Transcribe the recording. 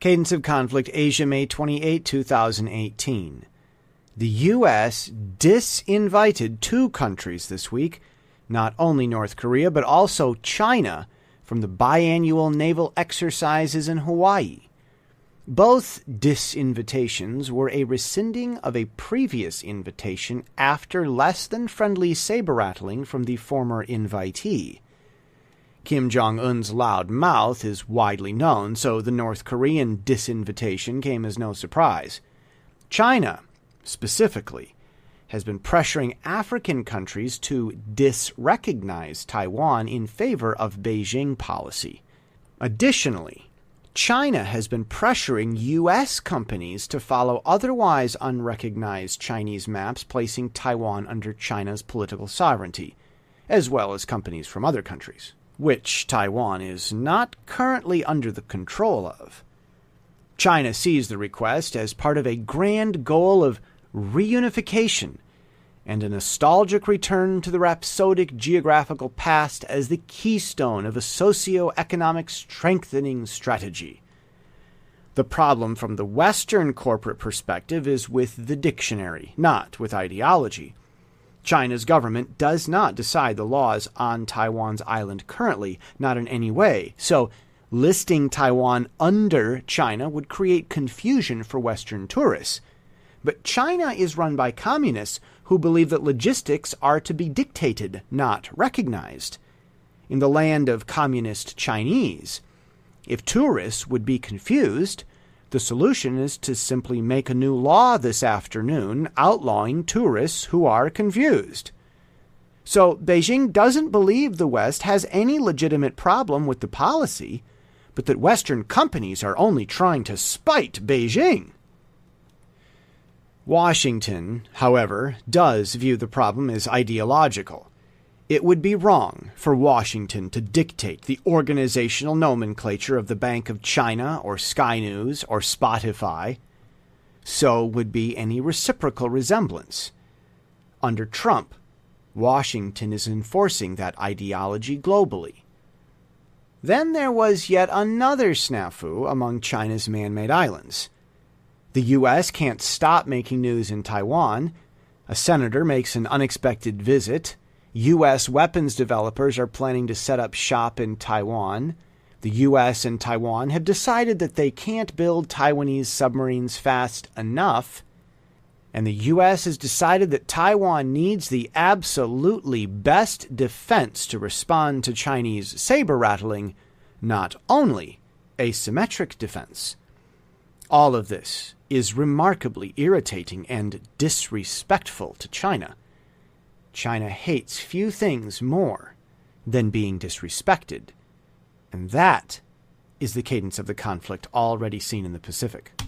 Cadence of Conflict, Asia, May 28, 2018. The U.S. disinvited two countries this week, not only North Korea, but also China, from the biannual naval exercises in Hawaii. Both disinvitations were a rescinding of a previous invitation after less than friendly saber-rattling from the former invitee. Kim Jong-un's loud mouth is widely known, so the North Korean disinvitation came as no surprise. China, specifically, has been pressuring African countries to disrecognize Taiwan in favor of Beijing policy. Additionally, China has been pressuring U.S. companies to follow otherwise unrecognized Chinese maps placing Taiwan under China's political sovereignty, as well as companies from other countries, which Taiwan is not currently under the control of. China sees the request as part of a grand goal of reunification and a nostalgic return to the rhapsodic geographical past as the keystone of a socio-economic strengthening strategy. The problem from the Western corporate perspective is with the dictionary, not with ideology. China's government does not decide the laws on Taiwan's island currently, not in any way, so listing Taiwan under China would create confusion for Western tourists. But China is run by communists who believe that logistics are to be dictated, not recognized. In the land of communist Chinese, if tourists would be confused, the solution is to simply make a new law this afternoon outlawing tourists who are confused. So Beijing doesn't believe the West has any legitimate problem with the policy, but that Western companies are only trying to spite Beijing. Washington, however, does view the problem as ideological. It would be wrong for Washington to dictate the organizational nomenclature of the Bank of China or Sky News or Spotify. So would be any reciprocal resemblance. Under Trump, Washington is enforcing that ideology globally. Then there was yet another snafu among China's man-made islands. The U.S. can't stop making news in Taiwan. A senator makes an unexpected visit. U.S. weapons developers are planning to set up shop in Taiwan. The U.S. and Taiwan have decided that they can't build Taiwanese submarines fast enough. And the U.S. has decided that Taiwan needs the absolutely best defense to respond to Chinese saber-rattling, not only asymmetric defense. All of this is remarkably irritating and disrespectful to China. China hates few things more than being disrespected, and that is the cadence of the conflict already seen in the Pacific.